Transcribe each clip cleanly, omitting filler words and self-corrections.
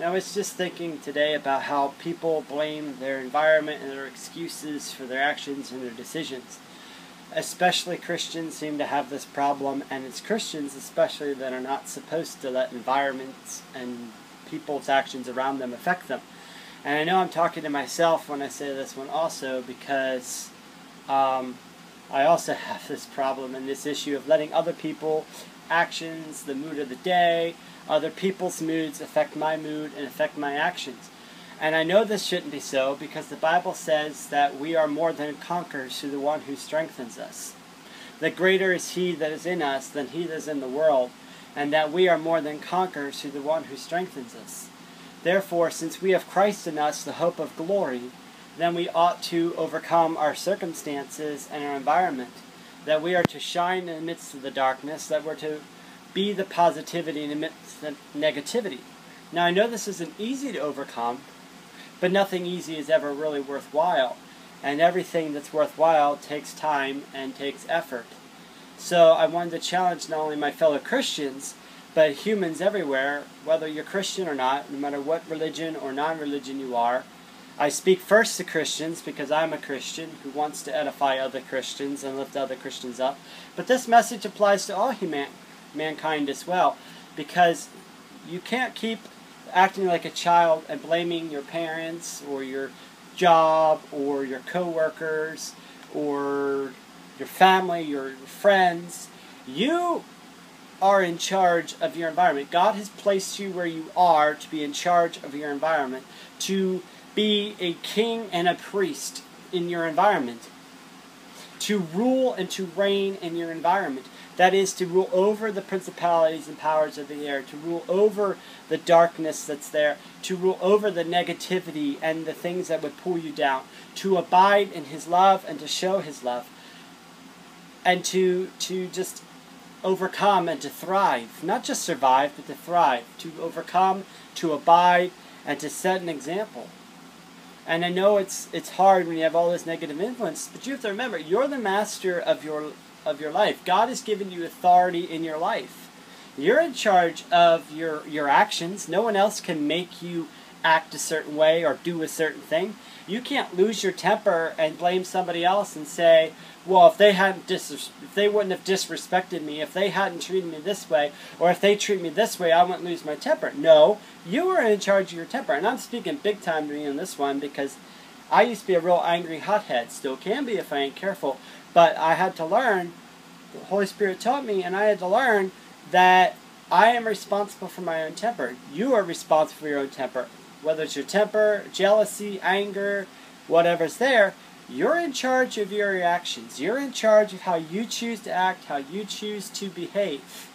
I was just thinking today about how people blame their environment and their excuses for their actions and their decisions. Especially Christians seem to have this problem, and it's Christians especially that are not supposed to let environments and people's actions around them affect them. And I know I'm talking to myself when I say this one also, because I also have this problem and this issue of letting other people's actions, the mood of the day, other people's moods affect my mood and affect my actions. And I know this shouldn't be so, because the Bible says that we are more than conquerors through the one who strengthens us. That greater is he that is in us than he that is in the world, and that we are more than conquerors through the one who strengthens us. Therefore, since we have Christ in us, the hope of glory, then we ought to overcome our circumstances and our environment. That we are to shine in the midst of the darkness, that we're to be the positivity in the midst of negativity. Now, I know this isn't easy to overcome, but nothing easy is ever really worthwhile. And everything that's worthwhile takes time and takes effort. So I wanted to challenge not only my fellow Christians, but humans everywhere, whether you're Christian or not, no matter what religion or non-religion you are. I speak first to Christians because I'm a Christian who wants to edify other Christians and lift other Christians up. But this message applies to all mankind as well, because you can't keep acting like a child and blaming your parents or your job or your co-workers or your family, your friends. You are in charge of your environment. God has placed you where you are to be in charge of your environment, to be a king and a priest in your environment, to rule and to reign in your environment. That is, to rule over the principalities and powers of the air, to rule over the darkness that's there, to rule over the negativity and the things that would pull you down, to abide in His love and to show His love, and to just overcome and to thrive. Not just survive, but to thrive, to overcome, to abide, and to set an example. And I know it's hard when you have all this negative influence, but you have to remember, you're the master of your life. God has given you authority in your life. You're in charge of your actions. No one else can make you act a certain way or do a certain thing. You can't lose your temper and blame somebody else and say, well, if they wouldn't have disrespected me, if they hadn't treated me this way, or if they treat me this way, I wouldn't lose my temper. No, you are in charge of your temper. And I'm speaking big time to me in this one, because I used to be a real angry hothead. Still can be if I ain't careful. But I had to learn, the Holy Spirit taught me, and I had to learn that I am responsible for my own temper. You are responsible for your own temper. Whether it's your temper, jealousy, anger, whatever's there, you're in charge of your reactions. You're in charge of how you choose to act, how you choose to behave.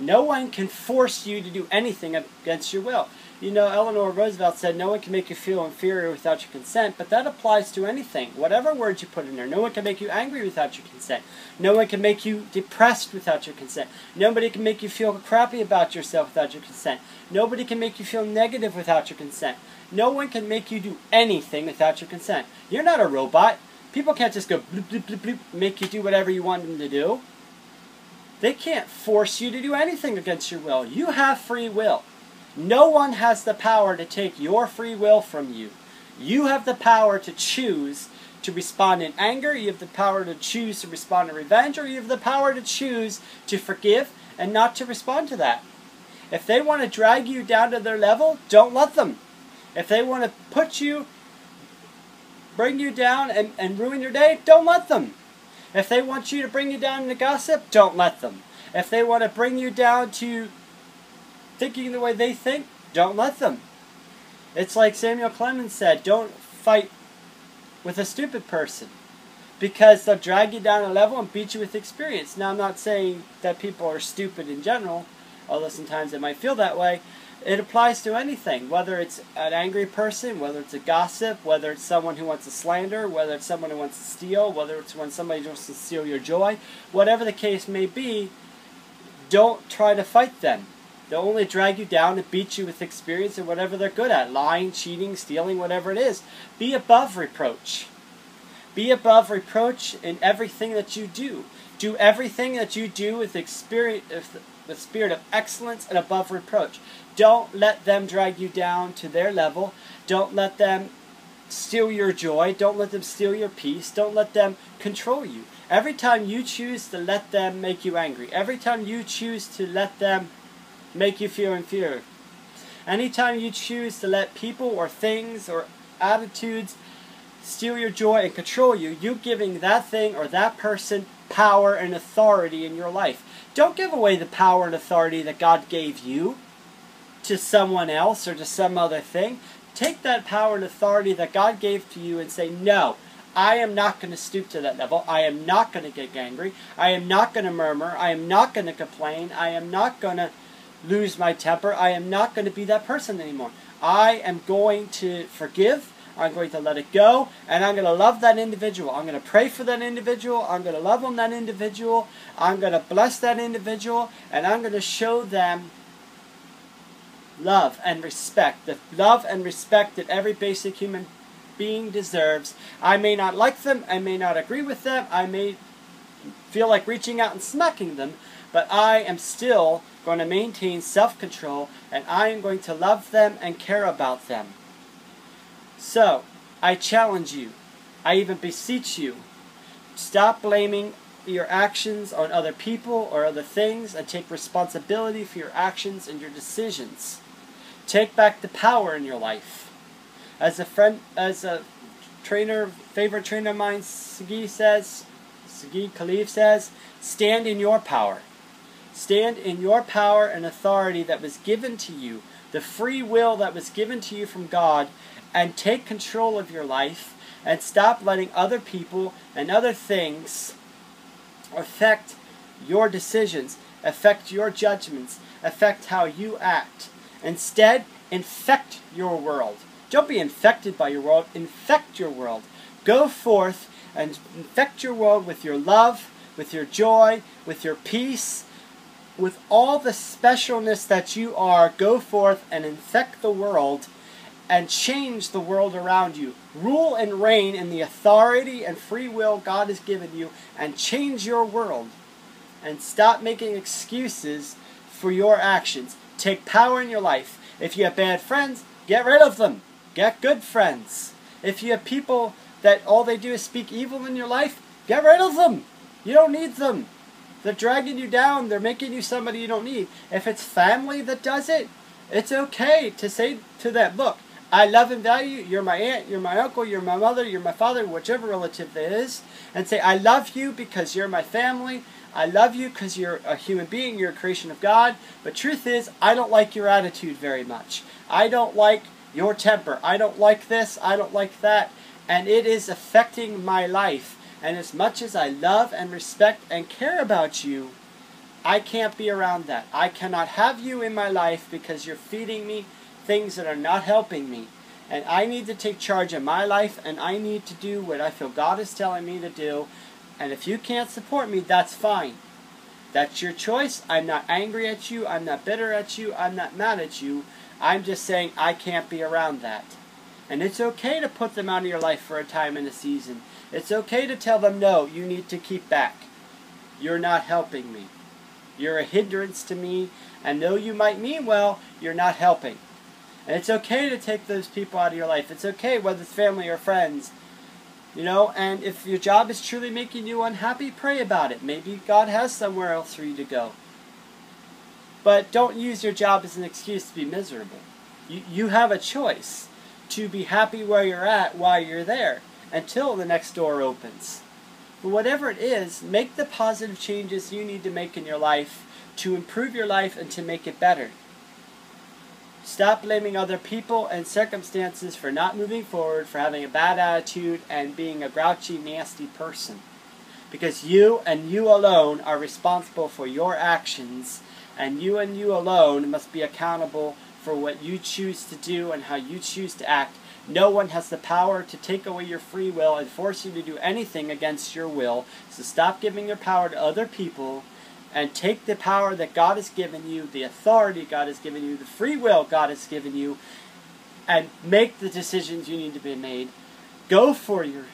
No one can force you to do anything against your will. You know, Eleanor Roosevelt said, no one can make you feel inferior without your consent, but that applies to anything. Whatever words you put in there, no one can make you angry without your consent. No one can make you depressed without your consent. Nobody can make you feel crappy about yourself without your consent. Nobody can make you feel negative without your consent. No one can make you do anything without your consent. You're not a robot. People can't just go bloop, bloop, bloop, bloop, make you do whatever you want them to do. They can't force you to do anything against your will. You have free will. No one has the power to take your free will from you. You have the power to choose to respond in anger. You have the power to choose to respond in revenge, or you have the power to choose to forgive and not to respond to that. If they want to drag you down to their level, don't let them. If they want to bring you down and ruin your day, don't let them. If they want you to bring you down into gossip, don't let them. If they want to bring you down to thinking the way they think, don't let them. It's like Samuel Clemens said, don't fight with a stupid person, because they'll drag you down a level and beat you with experience. Now, I'm not saying that people are stupid in general, although sometimes they might feel that way. It applies to anything, whether it's an angry person, whether it's a gossip, whether it's someone who wants to slander, whether it's someone who wants to steal, whether it's when somebody wants to steal your joy. Whatever the case may be, don't try to fight them. They'll only drag you down and beat you with experience and whatever they're good at. Lying, cheating, stealing, whatever it is. Be above reproach. Be above reproach in everything that you do. Do everything that you do with experience, the spirit of excellence and above reproach. Don't let them drag you down to their level. Don't let them steal your joy. Don't let them steal your peace. Don't let them control you. Every time you choose to let them make you angry, every time you choose to let them make you feel inferior, anytime you choose to let people or things or attitudes steal your joy and control you, you're giving that thing or that person power and authority in your life. Don't give away the power and authority that God gave you to someone else or to some other thing. Take that power and authority that God gave to you and say, no, I am not going to stoop to that level. I am not going to get angry. I am not going to murmur. I am not going to complain. I am not going to lose my temper. I am not going to be that person anymore. I am going to forgive. I'm going to let it go. And I'm going to love that individual. I'm going to pray for that individual. I'm going to love on that individual. I'm going to bless that individual. And I'm going to show them love and respect. The love and respect that every basic human being deserves. I may not like them, I may not agree with them, I may feel like reaching out and smacking them, but I am still going to maintain self-control, and I am going to love them and care about them. So, I challenge you, I even beseech you, stop blaming your actions on other people or other things, and take responsibility for your actions and your decisions. Take back the power in your life. As a favorite trainer of mine, Sagi Khalif says, stand in your power. Stand in your power and authority that was given to you, the free will that was given to you from God, and take control of your life, and stop letting other people and other things affect your decisions, affect your judgments, affect how you act. Instead, infect your world. Don't be infected by your world. Infect your world. Go forth and infect your world with your love, with your joy, with your peace, with all the specialness that you are. Go forth and infect the world and change the world around you. Rule and reign in the authority and free will God has given you, and change your world. And stop making excuses for your actions. Take power in your life. If you have bad friends, get rid of them. Get good friends. If you have people that all they do is speak evil in your life, get rid of them. You don't need them. They're dragging you down. They're making you somebody you don't need. If it's family that does it, it's okay to say to them, look, I love and value you. You're my aunt, you're my uncle, you're my mother, you're my father, whichever relative it is. And say, I love you because you're my family. I love you because you're a human being. You're a creation of God. But truth is, I don't like your attitude very much. I don't like your temper. I don't like this. I don't like that. And it is affecting my life. And as much as I love and respect and care about you, I can't be around that. I cannot have you in my life because you're feeding me things that are not helping me. And I need to take charge of my life, and I need to do what I feel God is telling me to do. And if you can't support me, that's fine. That's your choice. I'm not angry at you. I'm not bitter at you. I'm not mad at you. I'm just saying I can't be around that. And it's okay to put them out of your life for a time and a season. It's okay to tell them, no, you need to keep back. You're not helping me. You're a hindrance to me. And though you might mean well, you're not helping. And it's okay to take those people out of your life. It's okay whether it's family or friends. You know, and if your job is truly making you unhappy, pray about it. Maybe God has somewhere else for you to go. But don't use your job as an excuse to be miserable. You have a choice to be happy where you're at while you're there until the next door opens. But whatever it is, make the positive changes you need to make in your life to improve your life and to make it better. Stop blaming other people and circumstances for not moving forward, for having a bad attitude, and being a grouchy, nasty person. Because you and you alone are responsible for your actions, and you alone must be accountable for what you choose to do and how you choose to act. No one has the power to take away your free will and force you to do anything against your will. So stop giving your power to other people and take the power that God has given you, the authority God has given you, the free will God has given you, and make the decisions you need to be made. Go for your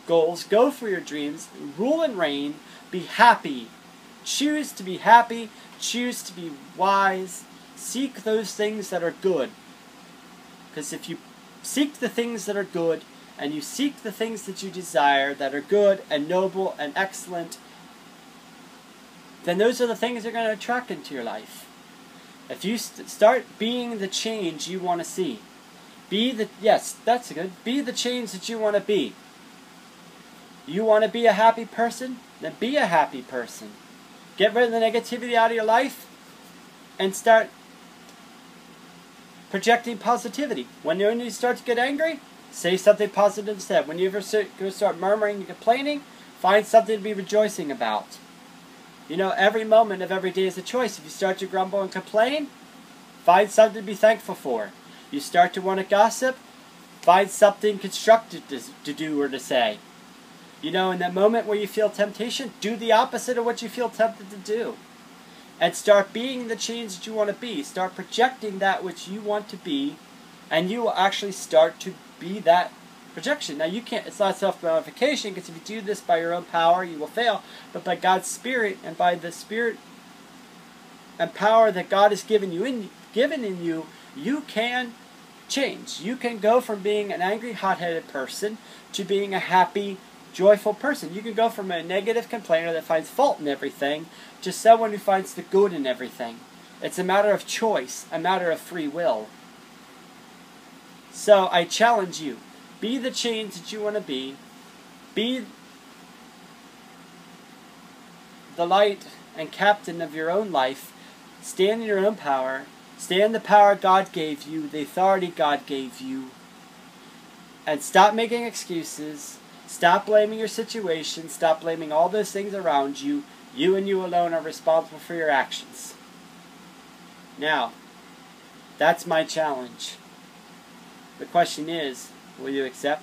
goals. Go for your dreams. Rule and reign. Be happy. Choose to be happy. choose to be wise, seek those things that are good. Because if you seek the things that are good, and you seek the things that you desire that are good and noble and excellent, then those are the things that are going to attract into your life. If you start being the change you want to see, be the change that you want to be. You want to be a happy person? Then be a happy person. Get rid of the negativity out of your life and start projecting positivity. When you start to get angry, say something positive instead. When you ever start murmuring and complaining, find something to be rejoicing about. You know, every moment of every day is a choice. If you start to grumble and complain, find something to be thankful for. You start to want to gossip, find something constructive to do or to say. You know, in that moment where you feel temptation, do the opposite of what you feel tempted to do. And start being the change that you want to be. Start projecting that which you want to be, and you will actually start to be that projection. Now, you can't, it's not self-gratification, because if you do this by your own power, you will fail. But by God's Spirit, and by the Spirit and power that God has given in you, you can change. You can go from being an angry, hot-headed person to being a happy, joyful person. You can go from a negative complainer that finds fault in everything to someone who finds the good in everything. It's a matter of choice, a matter of free will. So I challenge you, be the change that you want to be. Be the light and captain of your own life. Stand in your own power. Stand in the power God gave you, the authority God gave you. And stop making excuses. Stop blaming your situation. Stop blaming all those things around you. You and you alone are responsible for your actions. Now, that's my challenge. The question is, will you accept?